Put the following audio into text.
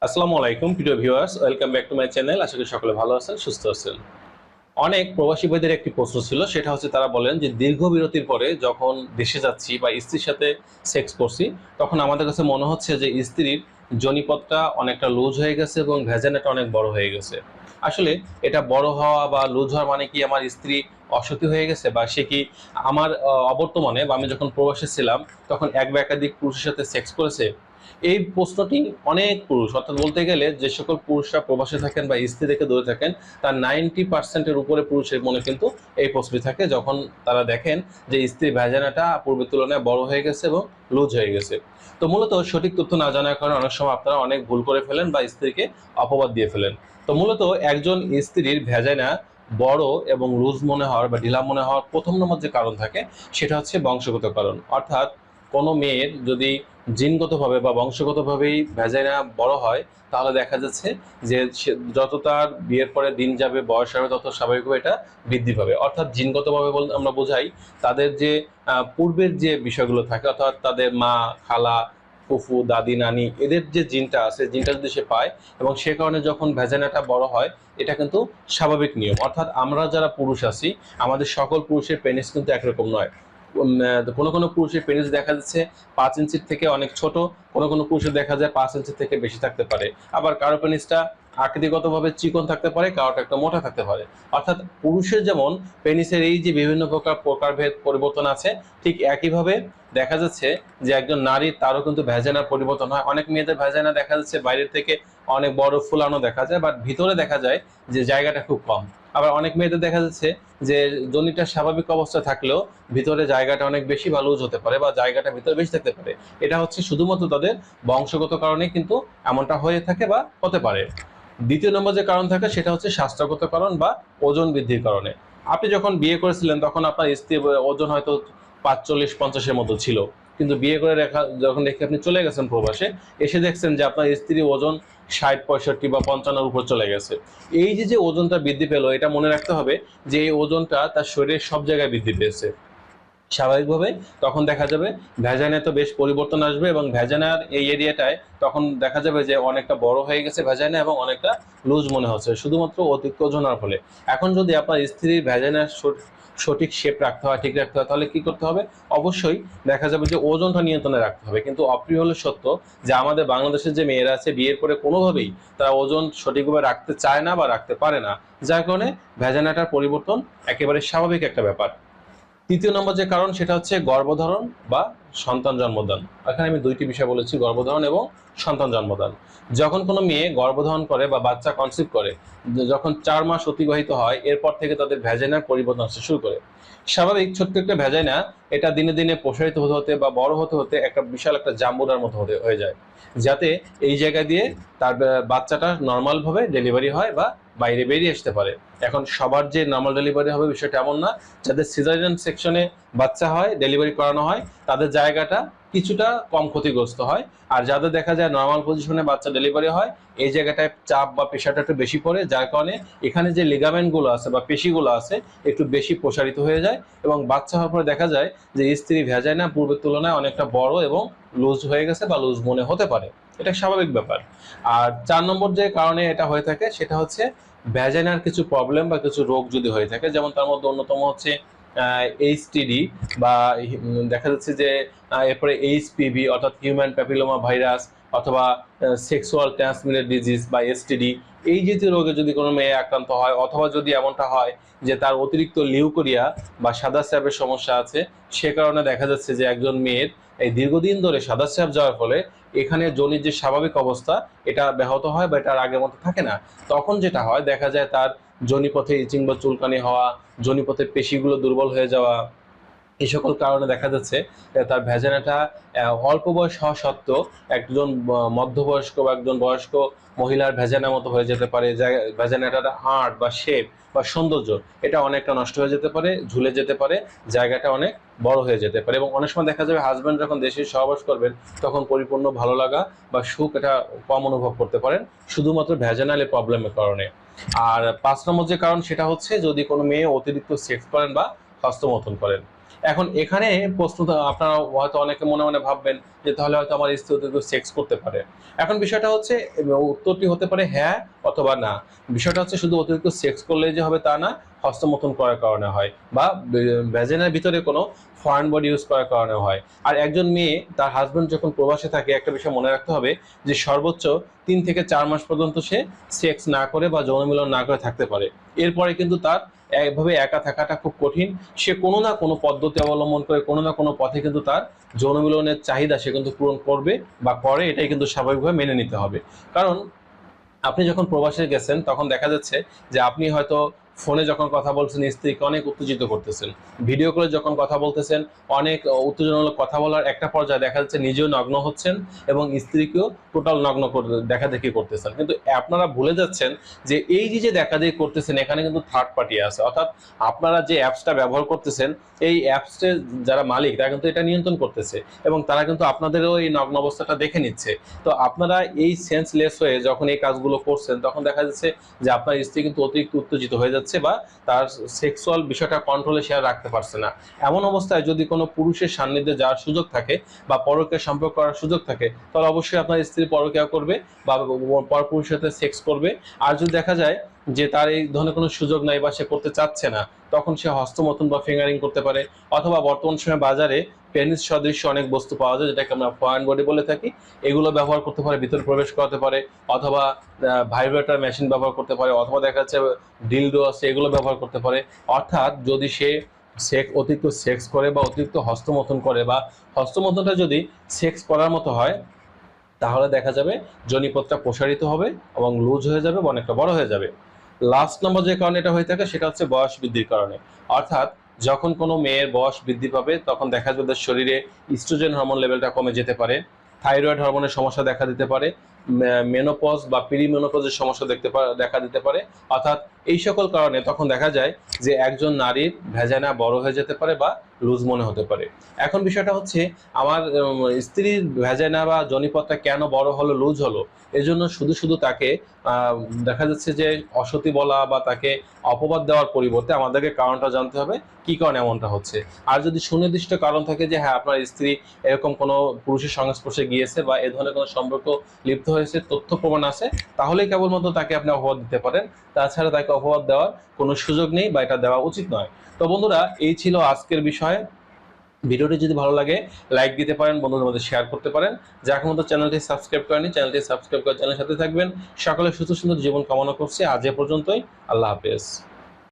আসসালামু আলাইকুম প্রিয় viewers, welcome back to my channel. আশা করি সকলে ভালো আছেন, সুস্থ আছেন। অনেক প্রবাসী ভাইদের একটি প্রশ্ন ছিল, সেটা হচ্ছে তারা বলেন যে দীর্ঘ বিরতির পরে যখন দেশে যাচ্ছি বা স্ত্রীর সাথে সেক্স করছি, তখন আমাদের কাছে মনে হচ্ছে যে স্ত্রীর যোনিপথটা অনেকটা লুজ হয়ে গেছে এবং ভ্যাজানাটা অনেক বড় হয়ে গেছে। আসলে এটা বড় হওয়া বা লুজ হওয়া মানে কি আমার স্ত্রী অসতী হয়ে গেছে, বা সে কি আমার অবর্তমানে বা আমি যখন প্রবাসে ছিলাম তখন এক বা একাধিক পুরুষের সাথে সেক্স করেছে? এই প্রশ্নটি অনেক পুরুষ, অর্থাৎ বলতে গেলে যে সকল পুরুষরা প্রবাসে থাকেন বা স্ত্রী থেকে দূরে থাকেন, তার 90%-এর উপরে পুরুষের মনে কিন্তু এই প্রশ্নটি থাকে যখন তারা দেখেন যে স্ত্রীর ভ্যাজানাটা পূর্বের তুলনায় বড় হয়ে গেছে এবং লুজ হয়ে গেছে। তো মূলত সঠিক তথ্য না জানার কারণে অনেক সময় আপনারা অনেক ভুল করে ফেলেন বা স্ত্রীকে অপবাদ দিয়ে ফেলেন। তো মূলত একজন স্ত্রীর ভ্যাজানা বড় এবং লুজ মনে হওয়ার বা ঢিলা মনে হওয়ার প্রথম নম্বর যে কারণ থাকে সেটা হচ্ছে বংশগত কারণ। অর্থাৎ কোনো মেয়ের যদি জিনগতভাবে বা বংশগতভাবেই ভ্যাজাইনা বড় হয়, তাহলে দেখা যাচ্ছে যে যত তার বিয়ের পরে দিন যাবে, বয়স হবে, তত স্বাভাবিকভাবে এটা বৃদ্ধি পাবে। অর্থাৎ জিনগতভাবে আমরা বোঝাই তাদের যে পূর্বের যে বিষয়গুলো থাকে, অর্থাৎ তাদের মা, খালা, ফুফু, দাদি, নানি, এদের যে জিনটা আছে, জিনটা যদি সে পায় এবং সে কারণে যখন ভ্যাজাইনাটা বড় হয়, এটা কিন্তু স্বাভাবিক নিয়ম। অর্থাৎ আমরা যারা পুরুষ আছি, আমাদের সকল পুরুষের পেনিস কিন্তু একরকম নয়। কোনো কোনো পুরুষের পেনিস দেখা যাচ্ছে 5 ইঞ্চির থেকে অনেক ছোট, কোনো কোনো পুরুষের দেখা যায় 5 ইঞ্চির থেকে বেশি থাকতে পারে। আবার কারো পেনিসটা আকৃতিগতভাবে চিকন থাকতে পারে, কারোটা একটা মোটা থাকতে পারে। অর্থাৎ পুরুষের যেমন পেনিসের এই যে বিভিন্ন প্রকারভেদ পরিবর্তন আছে, ঠিক একইভাবে দেখা যাচ্ছে যে একজন নারীর তারও কিন্তু ভ্যাজানার পরিবর্তন হয়। অনেক মেয়েদের ভ্যাজানা দেখা যাচ্ছে বাইরের থেকে অনেক বড় ফুলানো দেখা যায়, বাট ভিতরে দেখা যায় যে জায়গাটা খুব কম। আবার অনেক মেয়েদের দেখা যাচ্ছে যে যোনিটা স্বাভাবিক অবস্থায় থাকলেও ভিতরে জায়গাটা অনেক বেশি বা লুজ হতে পারে, বা জায়গাটা ভিতরে বেশি থাকতে পারে। এটা হচ্ছে শুধুমাত্র তাদের বংশগত কারণে কিন্তু এমনটা হয়ে থাকে বা হতে পারে। দ্বিতীয় নম্বর যে কারণ থাকে সেটা হচ্ছে স্বাস্থ্যগত কারণ বা ওজন বৃদ্ধির কারণে। আপনি যখন বিয়ে করেছিলেন তখন আপনার স্ত্রীর ওজন হয়তো 45-50-এর মতো ছিল, কিন্তু বিয়ে করে যখন দেখে আপনি চলে গেছেন প্রবাসে, এসে দেখছেন যে আপনার স্ত্রীর ওজন 60, 65 বা 55-এর উপর চলে গেছে। এই যে যে ওজনটা বৃদ্ধি পেলো, এটা মনে রাখতে হবে যে এই ওজনটা তার শরীরের সব জায়গায় বৃদ্ধি পেয়েছে। স্বাভাবিকভাবে তখন দেখা যাবে ভ্যাজানায় তো বেশ পরিবর্তন আসবে, এবং ভ্যাজানার এই এরিয়াটায় তখন দেখা যাবে যে অনেকটা বড় হয়ে গেছে ভ্যাজানা এবং অনেকটা লুজ মনে হচ্ছে, শুধুমাত্র অতিরিক্ত ওজনের ফলে। এখন যদি আপনার স্ত্রীর ভ্যাজানার সঠিক শেপ রাখতে হয়, ঠিক রাখতে হয়, তাহলে কি করতে হবে? অবশ্যই দেখা যাবে যে ওজনটা নিয়ন্ত্রণে রাখতে হবে। কিন্তু অপ্রিয় হলে সত্য যে আমাদের বাংলাদেশের যে মেয়েরা আছে, বিয়ের পরে কোনোভাবেই তারা ওজন সঠিকভাবে রাখতে চায় না বা রাখতে পারে না, যার কারণে ভ্যাজানাটার পরিবর্তন একেবারে স্বাভাবিক একটা ব্যাপার। তৃতীয় নম্বর যে কারণ সেটা হচ্ছে গর্ভধারণ বা সন্তান জন্মদান। এখানে আমি দুইটি বিষয় বলেছি, গর্ভধারণ এবং সন্তান জন্মদান। যখন কোনো মেয়ে গর্ভধারণ করে বা বাচ্চা কনসিভ করে, যখন 4 মাস অতিবাহিত হয়, এরপর থেকে তাদের ভ্যাজাইনার পরিবর্তন আসতে শুরু করে। স্বাভাবিক ছোট্ট একটা ভ্যাজাইনা এটা দিনে দিনে প্রসারিত হতে হতে বা বড় হতে হতে একটা বিশাল একটা জাম্বুরার মতো হয়ে যায়, যাতে এই জায়গা দিয়ে তার বাচ্চাটা নর্মালভাবে ডেলিভারি হয় বা বাইরে বেরিয়ে আসতে পারে। এখন সবার যে নর্মাল ডেলিভারি হবে বিষয়টা এমন না। যাদের সিজারিয়ান সেকশনে বাচ্চা হয়, ডেলিভারি করানো হয়, তাদের জায়গাটা কিছুটা কম ক্ষতিগ্রস্ত হয়। আর যাদের দেখা যায় নর্মাল পজিশনে বাচ্চা ডেলিভারি হয়, এই জায়গাটায় চাপ বা প্রেশারটা একটু বেশি পড়ে, যার কারণে এখানে যে লিগামেন্টগুলো আছে বা পেশিগুলো আছে একটু বেশি প্রসারিত হয়ে যায়, এবং বাচ্চা হওয়ার পরে দেখা যায় যে স্ত্রী ভ্যাজাইনা পূর্বের তুলনায় অনেকটা বড় এবং লুজ হয়ে গেছে বা লুজ মনে হতে পারে। এটা স্বাভাবিক ব্যাপার। আর 4 নম্বর যে কারণে এটা হয়ে থাকে সেটা হচ্ছে ভ্যাজাইনার কিছু প্রবলেম বা কিছু রোগ যদি হয়ে থাকে, যেমন তার মধ্যে অন্যতম হচ্ছে এইচটিডি, বা দেখা যাচ্ছে যে এরপরে এইচপিভি অর্থাৎ হিউম্যান প্যাপিলোমা ভাইরাস, অথবা সেক্সুয়াল ট্রান্সমিটেড ডিজিজ বা এসটিডি। এই জাতীয় রোগে যদি কোনো মেয়ে আক্রান্ত হয়, অথবা যদি এমনটা হয় যে তার অতিরিক্ত লিউকোরিয়া বা সাদা স্রাবের সমস্যা আছে, সে কারণে দেখা যাচ্ছে যে একজন মেয়ের এই দীর্ঘদিন ধরে সাদা স্রাব যাওয়ার ফলে এখানে যোনির যে স্বাভাবিক অবস্থা এটা ব্যাহত হয় বা এটা আর আগের মতো থাকে না। তখন যেটা হয় দেখা যায় তার যোনিপথে ইচিং বা চুলকানি হওয়া, যোনিপথের পেশিগুলো দুর্বল হয়ে যাওয়া, এই সকল কারণে দেখা যাচ্ছে তার ভ্যাজানাটা অল্প বয়স হওয়া সত্ত্বেও একজন মধ্যবয়স্ক বা একজন বয়স্ক মহিলার ভ্যাজানার মতো হয়ে যেতে পারে। ভ্যাজানাটার আর্ট বা শেপ বা সৌন্দর্য এটা অনেকটা নষ্ট হয়ে যেতে পারে, ঝুলে যেতে পারে, জায়গাটা অনেক বড় হয়ে যেতে পারে। এবং অনেক সময় দেখা যাবে হাজব্যান্ড যখন দেশে সহবাস করবেন তখন পরিপূর্ণ ভালো লাগা বা সুখ এটা কম অনুভব করতে পারেন, শুধুমাত্র ভ্যাজানাল প্রবলেমের কারণে। আর 5 নম্বর যে কারণ সেটা হচ্ছে যদি কোনো মেয়ে অতিরিক্ত সেক্স করেন বা হস্তমৈথুন করেন। এখন এখানে প্রশ্ন আপনারা হয়তো অনেকে মনে মনে ভাববেন যে তাহলে হয়তো আমার স্ত্রী অতিরিক্ত সেক্স করতে পারে। এখন বিষয়টা হচ্ছে উত্তরটি হতে পারে হ্যাঁ অথবা না। বিষয়টা হচ্ছে শুধু অতিরিক্ত সেক্স করলেই যে হবে তা না, হস্তমৈথুন করার কারণে হয়, বা ভ্যাজিনার ভিতরে কোনো ফরেন বডি ইউজ করার কারণে হয়। আর একজন মেয়ে তার হাজবেন্ড যখন প্রবাসে থাকে, একটা বিষয় মনে রাখতে হবে যে সর্বোচ্চ 3 থেকে 4 মাস পর্যন্ত সে সেক্স না করে বা যৌন মিলন না করে থাকতে পারে। এরপরে কিন্তু তার একভাবে একা থাকাটা খুব কঠিন। সে কোনো না কোনো পদ্ধতি অবলম্বন করে, কোনো না কোনো পথে কিন্তু তার যৌন মিলনের চাহিদা সে কিন্তু পূরণ করবে বা করে, এটাই কিন্তু স্বাভাবিকভাবে মেনে নিতে হবে। কারণ আপনি যখন প্রবাসে গেছেন তখন দেখা যাচ্ছে যে আপনি হয়তো ফোনে যখন কথা বলছেন স্ত্রীকে অনেক উত্তেজিত করতেছেন, ভিডিও কলে যখন কথা বলতেছেন অনেক উত্তেজনামূলক কথা বলার একটা পর্যায়ে দেখা যাচ্ছে নিজেও নগ্ন হচ্ছেন এবং স্ত্রীকেও টোটাল নগ্ন করে দেখাদেখি করতেছেন। কিন্তু আপনারা ভুলে যাচ্ছেন যে এই যে দেখাদেখি করতেছেন এখানে কিন্তু থার্ড পার্টি আছে, অর্থাৎ আপনারা যে অ্যাপসটা ব্যবহার করতেছেন এই অ্যাপসের যারা মালিক তারা কিন্তু এটা নিয়ন্ত্রণ করতেছে এবং তারা কিন্তু আপনাদেরও এই নগ্ন অবস্থাটা দেখে নিচ্ছে। তো আপনারা এই সেন্সলেস হয়ে যখন এই কাজগুলো করছেন তখন দেখা যাচ্ছে যে আপনার স্ত্রী কিন্তু অতিরিক্ত উত্তেজিত হয়ে যাচ্ছে বা তার সেক্সুয়াল বিষয়টা কন্ট্রোলে সে আর রাখতে পারছে না। এমন অবস্থায় যদি কোনো পুরুষের সান্নিধ্যে যাওয়ার সুযোগ থাকে বা পরকীয়া সম্পর্ক করার সুযোগ থাকে তাহলে অবশ্যই আপনার স্ত্রী পরকীয়া করবে বা পরপুরুষের সাথে সেক্স করবে। আর যদি দেখা যায় যে তার এই ধরনের কোনো সুযোগ নাই বা সে করতে চাচ্ছে না, তখন সে হস্তমৈথুন বা ফিঙ্গারিং করতে পারে। অথবা বর্তমান সময়ে বাজারে পেনিস সদৃশ্য অনেক বস্তু পাওয়া যায় যেটাকে আমরা ফরেন বডি বলে থাকি, এগুলো ব্যবহার করতে পারে, ভিতরে প্রবেশ করাতে পারে। অথবা ভাইব্রেটর মেশিন ব্যবহার করতে পারে, অথবা দেখা যাচ্ছে ডিলডো আছে এগুলো ব্যবহার করতে পারে। অর্থাৎ যদি সে অতিরিক্ত সেক্স করে বা অতিরিক্ত হস্তমৈথুন করে বা হস্তমৈথুনটা যদি সেক্স করার মতো হয় তাহলে দেখা যাবে যোনিপথটা প্রসারিত হবে এবং লুজ হয়ে যাবে বা অনেকটা বড় হয়ে যাবে। লাস্ট নম্বর যে কারণে এটা হয়ে থাকে সেটা হচ্ছে বয়স বৃদ্ধির কারণে। অর্থাৎ যখন কোনো মেয়ের বয়স বৃদ্ধি পাবে তখন দেখা যাবে তার শরীরে ইস্ট্রোজেন হরমোন লেভেলটা কমে যেতে পারে, থাইরয়েড হরমোনের সমস্যা দেখা দিতে পারে, মেনোপজ বা পিরিমেনোপজের সমস্যা দেখা দিতে পারে। অর্থাৎ এই সকল কারণে তখন দেখা যায় যে একজন নারীর ভ্যাজাইনা বড় হয়ে যেতে পারে বা লুজ মনে হতে পারে। এখন বিষয়টা হচ্ছে আমার স্ত্রীর ভ্যাজাইনা বা যোনিপথটা কেন বড় হলো, লুজ হলো, এজন্য শুধু শুধু তাকে দেখা যাচ্ছে যে অসতী বলা বা তাকে অপবাদ দেওয়ার পরিবর্তে আমাদেরকে কারণটা জানতে হবে কি কারণে এমনটা হচ্ছে। আর যদি সুনির্দিষ্ট কারণ থাকে যে হ্যাঁ আপনার স্ত্রী এরকম কোনো পুরুষের সংস্পর্শে গিয়েছে বা এ ধরনের কোনো সম্পর্ক লিপ্ত হয়েছে, তথ্য প্রমাণ আছে, তাহলেই কেবলমাত্র তাকে আপনি অপবাদ দিতে পারেন। তাছাড়া তাকে অপবাদ দেওয়ার কোনো সুযোগ নেই বা এটা দেওয়া উচিত নয়। তো বন্ধুরা এই ছিল আজকের বিষয়। ভিডিওটি যদি ভালো লাগে লাইক দিতে পারেন, বন্ধুদের মধ্যে শেয়ার করতে পারেন। যা এখন মতো চ্যানেলটি সাবস্ক্রাইব করেনি চ্যানেলটি সাবস্ক্রাইব করে চ্যানেলের সাথে থাকবেন। সকলে সুস্থ সুন্দর জীবন কামনা করছি। আজ এ পর্যন্তই। আল্লাহ হাফেজ।